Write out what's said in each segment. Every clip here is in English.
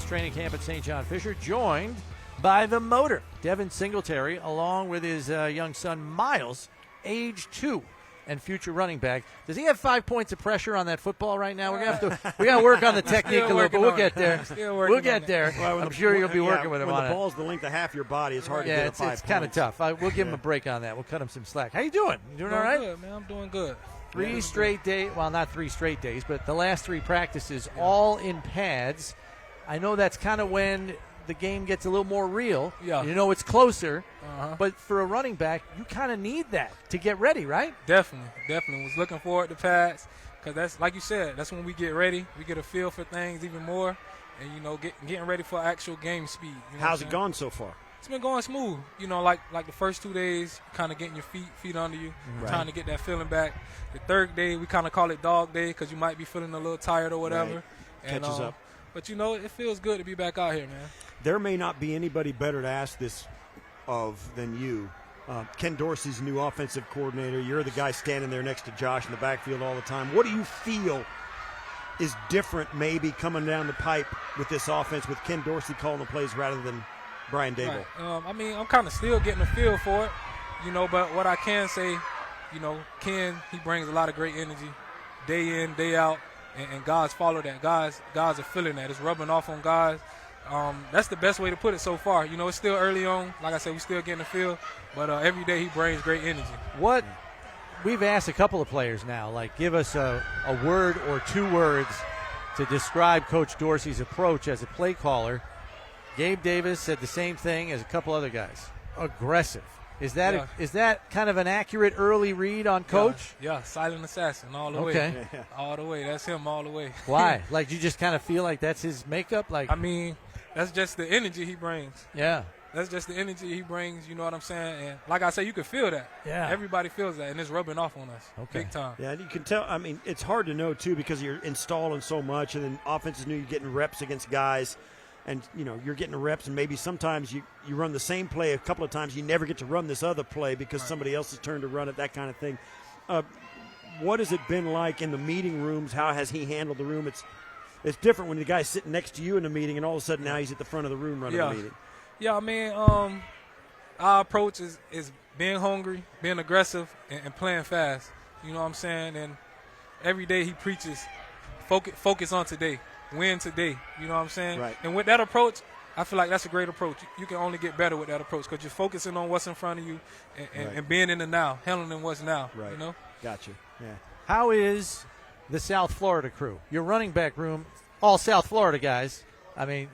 Eagles training camp at St. John Fisher, joined by the motor, Devin Singletary, along with his young son, Miles, age 2. And future running back. Does he have 5 points of pressure on that football right now? We got to work on the technique a little, but we'll get there. We'll get there. Well, I'm sure you'll be working with him on it. When the ball's the length of half your body, it's hard to get a 5 points. It's kind of tough. We'll give him a break on that. We'll cut him some slack. How you doing? You doing all right? Good, man. I'm doing good. 3 straight days. Well, not 3 straight days, but the last 3 practices all in pads. I know that's kind of when the game gets a little more real. Yeah. You know it's closer. But for a running back, you kind of need that to get ready, right? Definitely. Was looking forward to pads because that's, like you said, that's when we get ready. We get a feel for things even more and, getting ready for actual game speed. You know How's it gone so far? It's been going smooth. Like the first 2 days, kind of getting your feet under you, trying to get that feeling back. The third day, we kind of call it dog day because you might be feeling a little tired or whatever. Right. And, catches up. But, it feels good to be back out here, man. There may not be anybody better to ask this of than you. Ken Dorsey's new offensive coordinator. You're the guy standing there next to Josh in the backfield all the time. What do you feel is different maybe coming down the pipe with this offense with Ken Dorsey calling the plays rather than Brian Dable? Right. I'm kind of still getting a feel for it, but what I can say, Ken, he brings a lot of great energy day in, day out, and guys follow that. Guys are feeling that. It's rubbing off on guys. That's the best way to put it so far. It's still early on. Like I said, we're still getting a feel, but every day he brings great energy. What we've asked a couple of players now, like give us a word or 2 words to describe Coach Dorsey's approach as a play caller. Gabe Davis said the same thing as a couple other guys. Aggressive. Is that kind of an accurate early read on Coach? Yeah, silent assassin all the way. Okay. All the way. That's him all the way. Why? Like you just kind of feel like that's his makeup? That's just the energy he brings. Yeah. That's just the energy he brings, you know what I'm saying? And like I said, you can feel that. Yeah. Everybody feels that, and it's rubbing off on us big time. Yeah, and you can tell. It's hard to know, too, because you're installing so much, and then offenses knew you're getting reps against guys, and, you're getting reps, and maybe sometimes you run the same play a couple of times. You never get to run this other play because somebody else has turned to run it, that kind of thing. What has it been like in the meeting rooms? How has he handled the room? It's different when the guy's sitting next to you in a meeting, and all of a sudden now he's at the front of the room running the meeting. Yeah, our approach is being hungry, being aggressive, and playing fast. You know what I'm saying? And every day he preaches, focus on today, win today. You know what I'm saying? Right. And with that approach, I feel like that's a great approach. You can only get better with that approach because you're focusing on what's in front of you and being in the now, handling what's now. Right. Gotcha. Yeah. How is the South Florida crew? Your running back room, all South Florida guys.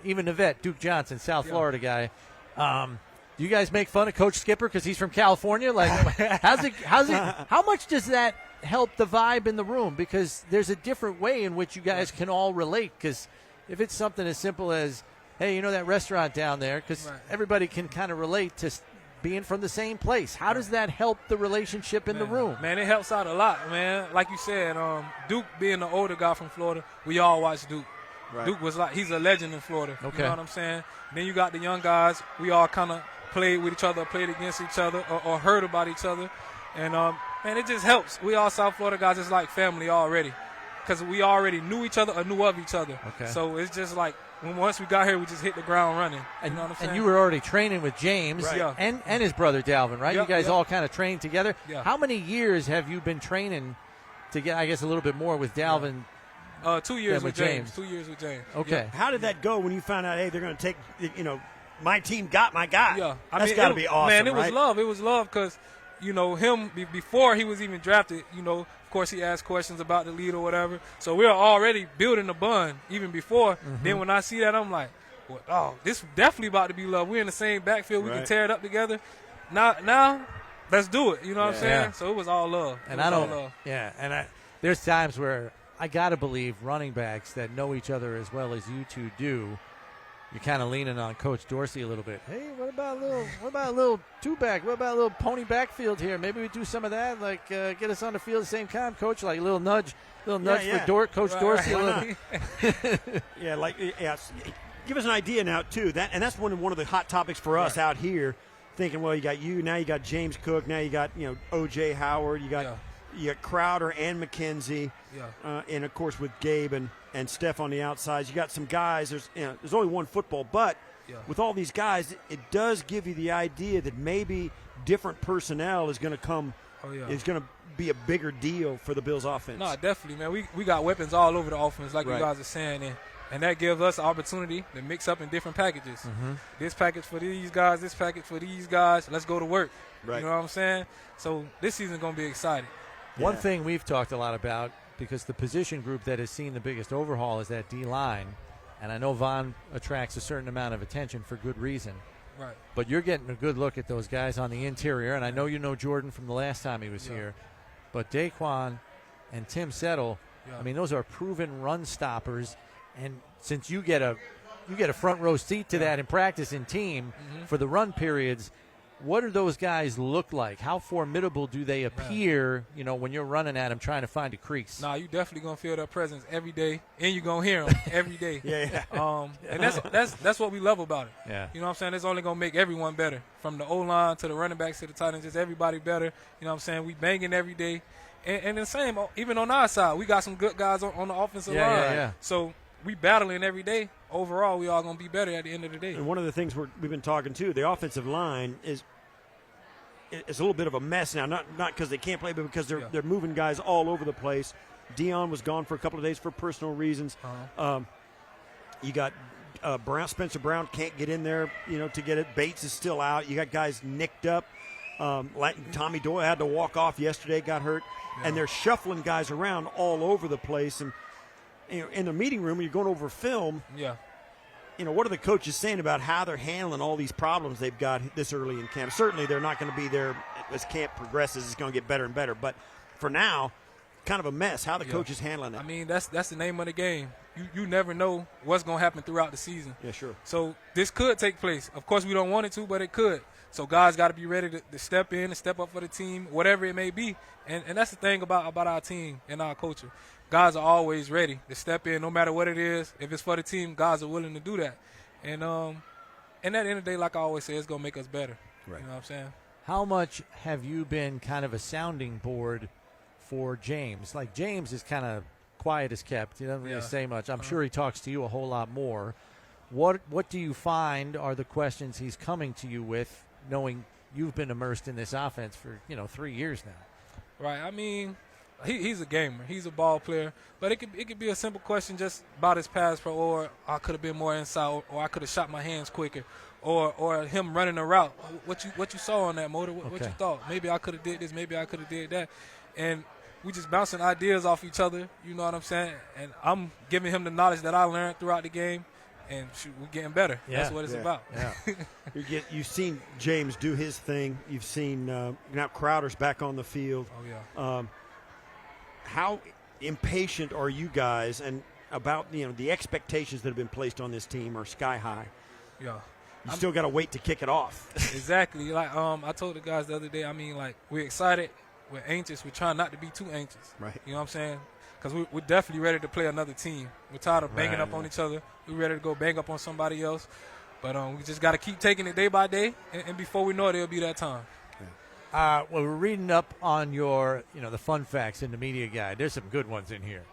Even the vet, Duke Johnson, South Florida guy. Do you guys make fun of Coach Skipper because he's from California? Like, how much does that help the vibe in the room? Because there's a different way in which you guys can all relate. Because if it's something as simple as, hey, that restaurant down there, because everybody can kind of relate to being from the same place. How does that help the relationship in the room? Man, it helps out a lot, man. Like you said, Duke being the older guy from Florida, we all watch Duke. Right. Duke he's a legend in Florida. Okay. You know what I'm saying? Then you got the young guys. We all kind of played with each other, played against each other, or heard about each other. And, man, it just helps. We all South Florida guys is like family already because we already knew each other or knew of each other. Okay. So it's just like once we got here, we just hit the ground running. And, you know what I'm saying? And you were already training with James and his brother Dalvin, right? Yep, you guys all kind of trained together. Yeah. How many years have you been training to get, I guess, a little bit more with Dalvin? 2 years with James. 2 years with James. Okay. Yeah. How did that go when you found out, hey, they're going to take, my team got my guy? Yeah. That's got to be awesome, man, it was right? love. It was love because, him, before he was even drafted, of course he asked questions about the lead or whatever. So we were already building a bond even before. Mm-hmm. Then when I see that, I'm like, this definitely about to be love. We're in the same backfield. We can tear it up together. Now, let's do it. You know what I'm saying? Yeah. So it was all love. There's times where I got to believe running backs that know each other as well as you two do, you're kind of leaning on Coach Dorsey a little bit. Hey, what about a little two-back? What about a little pony backfield here? Maybe we do some of that, like get us on the field at the same time, Coach, like a little nudge for Coach Dorsey. Right. Give us an idea now, too. That's one of the hot topics for us out here, thinking, well, now you got James Cook, now you got, O.J. Howard, you got Crowder and McKenzie, and, of course, with Gabe and and Steph on the outsides. You got some guys. There's only one football, but with all these guys, it does give you the idea that maybe different personnel is going to come. Is going to be a bigger deal for the Bills' offense. No, definitely, man. We got weapons all over the offense, like you guys are saying, and that gives us an opportunity to mix up in different packages. This package for these guys, this package for these guys. Let's go to work. Right. You know what I'm saying? So this season's going to be exciting. One thing we've talked a lot about, because the position group that has seen the biggest overhaul is that D-line, and I know Von attracts a certain amount of attention for good reason. Right. But you're getting a good look at those guys on the interior, and I know you know Jordan from the last time he was here. But Daquan and Tim Settle, I mean, those are proven run stoppers. And since you get a front row seat to that in practice and team for the run periods, what do those guys look like? How formidable do they appear, when you're running at them trying to find a crease? Nah, you definitely going to feel their presence every day, and you're going to hear them every day. And that's what we love about it. Yeah. You know what I'm saying? It's only going to make everyone better, from the O-line to the running backs to the tight ends, just everybody better. You know what I'm saying? We banging every day. And the same, even on our side, we got some good guys on the offensive line. Yeah. So we battling every day. Overall, we all going to be better at the end of the day. And one of the things we've been talking to, the offensive line is a little bit of a mess now. Not because they can't play, but because they're moving guys all over the place. Dion was gone for a couple of days for personal reasons. You got Spencer Brown can't get in there, to get it. Bates is still out. You got guys nicked up. Tommy Doyle had to walk off yesterday, got hurt, and they're shuffling guys around all over the place. And in the meeting room, when you're going over film. What are the coaches saying about how they're handling all these problems they've got this early in camp? Certainly, they're not going to be there as camp progresses. It's going to get better and better. But for now, kind of a mess. How the coach is handling it. I mean, that's the name of the game. You never know what's going to happen throughout the season. Yeah, sure. So this could take place. Of course, we don't want it to, but it could. So guys got to be ready to step in and step up for the team, whatever it may be. And that's the thing about our team and our culture. Guys are always ready to step in no matter what it is. If it's for the team, guys are willing to do that. And at the end of the day, like I always say, it's going to make us better. Right. You know what I'm saying? How much have you been kind of a sounding board for James? Like, James is kind of quiet as kept. He doesn't really say much. I'm sure he talks to you a whole lot more. What do you find are the questions he's coming to you with, knowing you've been immersed in this offense for 3 years now? Right. I mean, he's a gamer. He's a ball player. But it could be a simple question just about his pass pro, or I could have been more inside, or I could have shot my hands quicker, or him running a route. What you saw on that motor? What you thought? Maybe I could have did this. Maybe I could have did that. And we just bouncing ideas off each other. You know what I'm saying? And I'm giving him the knowledge that I learned throughout the game. And we're getting better. Yeah. That's what it's about. Yeah. You've seen James do his thing. You've seen now Crowder's back on the field. Oh, yeah. How impatient are you guys, and about the expectations that have been placed on this team are sky high? Yeah. You still got to wait to kick it off. Exactly. Like I told the guys the other day, I mean, like, we're excited, we're anxious, we're trying not to be too anxious. Right. You know what I'm saying? Because we're definitely ready to play another team. We're tired of banging up on each other. We're ready to go bang up on somebody else. But we just got to keep taking it day by day, and before we know it, it'll be that time. Well, we're reading up on your, the fun facts in the media guide. There's some good ones in here.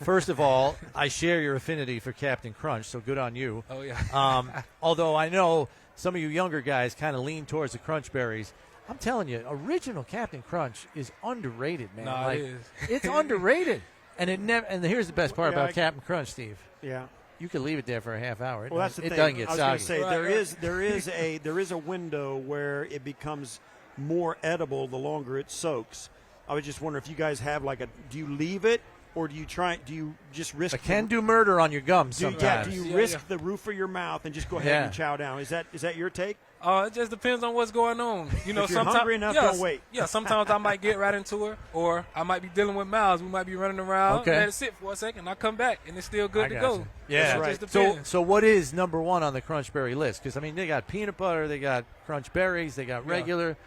First of all, I share your affinity for Captain Crunch, so good on you. Oh, yeah. Although I know some of you younger guys kind of lean towards the Crunch Berries. I'm telling you, original Captain Crunch is underrated, man. No, it is. It's underrated. And And here's the best part about Captain Crunch, Steve. Yeah. You can leave it there for a half hour. Well, that's the thing. It doesn't get soggy. I was going to say there is a window where it becomes more edible the longer it soaks. I was just wondering if you guys have do you leave it, or do you just risk? It can do murder on your gums sometimes. Do you risk the roof of your mouth and just go ahead and chow down? Is that your take? It just depends on what's going on. If you're hungry enough, don't wait. Yeah, sometimes I might get right into it, or I might be dealing with Miles. We might be running around, let it sit for a second, I come back, and it's still good to go. Yeah, right. Just depends. So what is number one on the Crunch Berry list? Because, they got peanut butter, they got Crunch Berries, they got regular.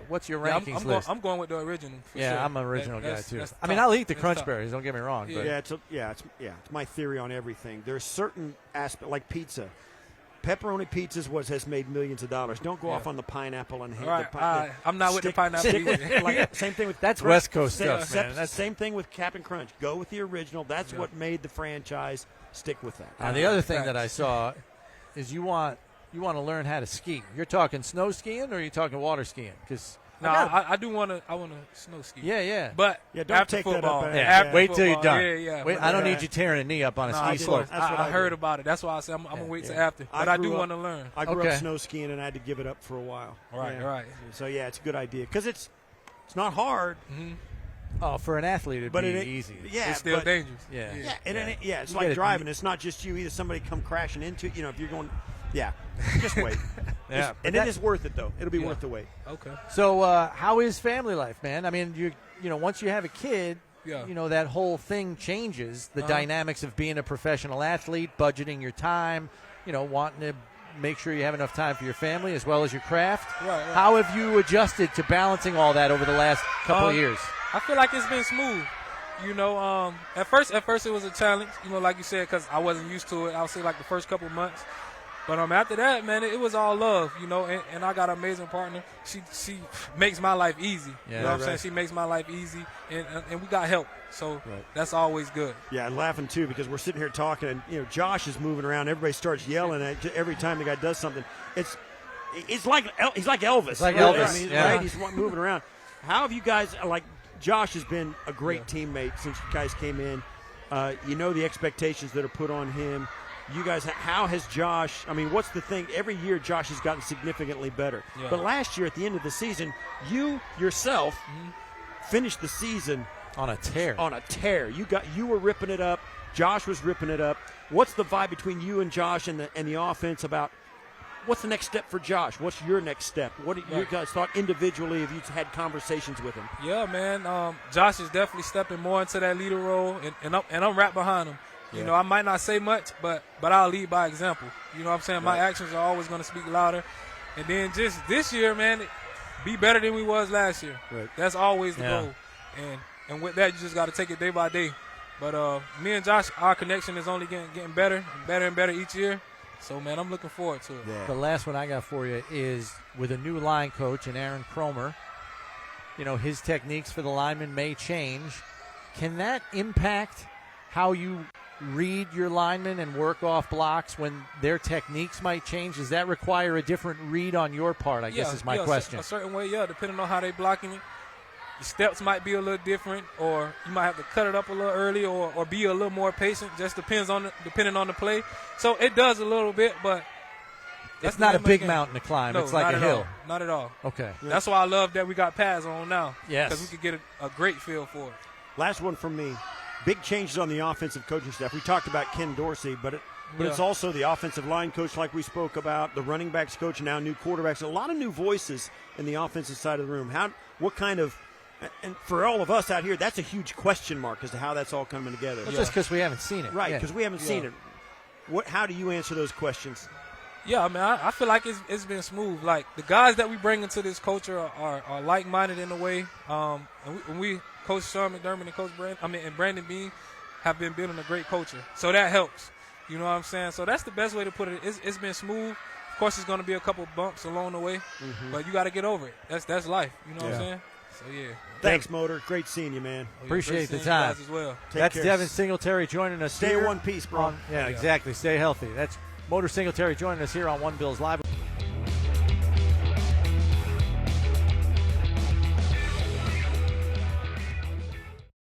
What's your rankings list? I'm going with the original. For sure. I'm an original guy, too. I'll eat the Crunch Berries, don't get me wrong. Yeah. But. It's my theory on everything. There's certain aspects, like pizza. Pepperoni pizzas has made millions of dollars. Don't go off on the pineapple and Right. I'm not with the pineapple either. Like, same thing with That's West Coast same, stuff, man. That's same thing with Cap'n Crunch. Go with the original. That's what made the franchise. Stick with that. And the other thing that I saw is you want to learn how to ski. You're talking snow skiing or are you talking water skiing? Because I do want to. I want to snow ski. Yeah. But don't after take football, that up. after Wait till you're football, done. Yeah. Wait, I don't need you tearing a knee up on a ski slope. That's what I heard did. about it. That's why I said I'm gonna wait till after. But I do want to learn. I grew Okay. up snow skiing and I had to give it up for a while. Right. So yeah, it's a good idea because it's not hard. Mm-hmm. Oh, for an athlete, it'd But be it easy. Yeah, It's still but- dangerous. Yeah. It's You like gotta- driving. It's not just you either. Somebody come crashing into it. If you're going, just wait. Yeah, and it is worth it though. It'll be worth the wait. Okay. So, how is family life, man? I mean, once you have a kid, that whole thing changes. The dynamics of being a professional athlete, budgeting your time, wanting to make sure you have enough time for your family as well as your craft. Right. How have you adjusted to balancing all that over the last couple of years? I feel like it's been smooth. At first it was a challenge. Like you said, because I wasn't used to it. I'll say like the first couple of months. But after that, man, it was all love, and I got an amazing partner. She makes my life easy. Yeah, you know what I'm saying? She makes my life easy, and we got help. So that's always good. Yeah, and laughing too because we're sitting here talking, and Josh is moving around. Everybody starts yelling at every time the guy does something. It's like he's like Elvis. It's like really. Elvis, I mean, yeah. right? He's moving around. How have you guys like? Josh has been a great teammate since you guys came in. The expectations that are put on him. You guys, how has Josh? I mean, what's the thing? Every year, Josh has gotten significantly better. Yeah. But last year, at the end of the season, you yourself finished the season On a tear. You were ripping it up. Josh was ripping it up. What's the vibe between you and Josh and the offense about? What's the next step for Josh? What's your next step? What do you guys thought individually? Have you had conversations with him? Yeah, man. Josh is definitely stepping more into that leader role, and I'm right behind him. I might not say much, but I'll lead by example. You know what I'm saying? My actions are always going to speak louder. And then just this year, man, be better than we was last year. Right. That's always the goal. And with that, you just got to take it day by day. But me and Josh, our connection is only getting better and better each year. So, man, I'm looking forward to it. Yeah. The last one I got for you is with a new line coach and Aaron Cromer. His techniques for the linemen may change. Can that impact how you read your linemen and work off blocks when their techniques might change? Does that require a different read on your part, I guess is my question. A certain way, depending on how they blocking it. The steps might be a little different, or you might have to cut it up a little early or be a little more patient. Just depending on the play. So it does a little bit, but it's not a big mountain to climb. No, it's like a hill. Not at all. Okay. That's why I love that we got pads on now. Yes. Because we could get a great feel for it. Last one from me. Big changes on the offensive coaching staff. We talked about Ken Dorsey, but it's also the offensive line coach like we spoke about, the running backs coach, and now new quarterbacks. A lot of new voices in the offensive side of the room. What kind of – and for all of us out here, that's a huge question mark as to how that's all coming together. Well, just because we haven't seen it. Right, because we haven't seen it. How do you answer those questions? Yeah, I mean, I feel like it's been smooth. Like, the guys that we bring into this culture are like-minded in a way. And we Coach Sean McDermott and and Brandon Bean have been building a great culture. So that helps. You know what I'm saying? So that's the best way to put it. It's been smooth. Of course, there's going to be a couple bumps along the way, but you got to get over it. That's life. You know what I'm saying? So, yeah. Thanks, Motor. Great seeing you, man. Appreciate the Great seeing you time. guys as well. That's care. Devin Singletary joining us Stay here. in one piece, bro. Yeah, exactly. Stay healthy. That's Motor Singletary joining us here on One Bills Live.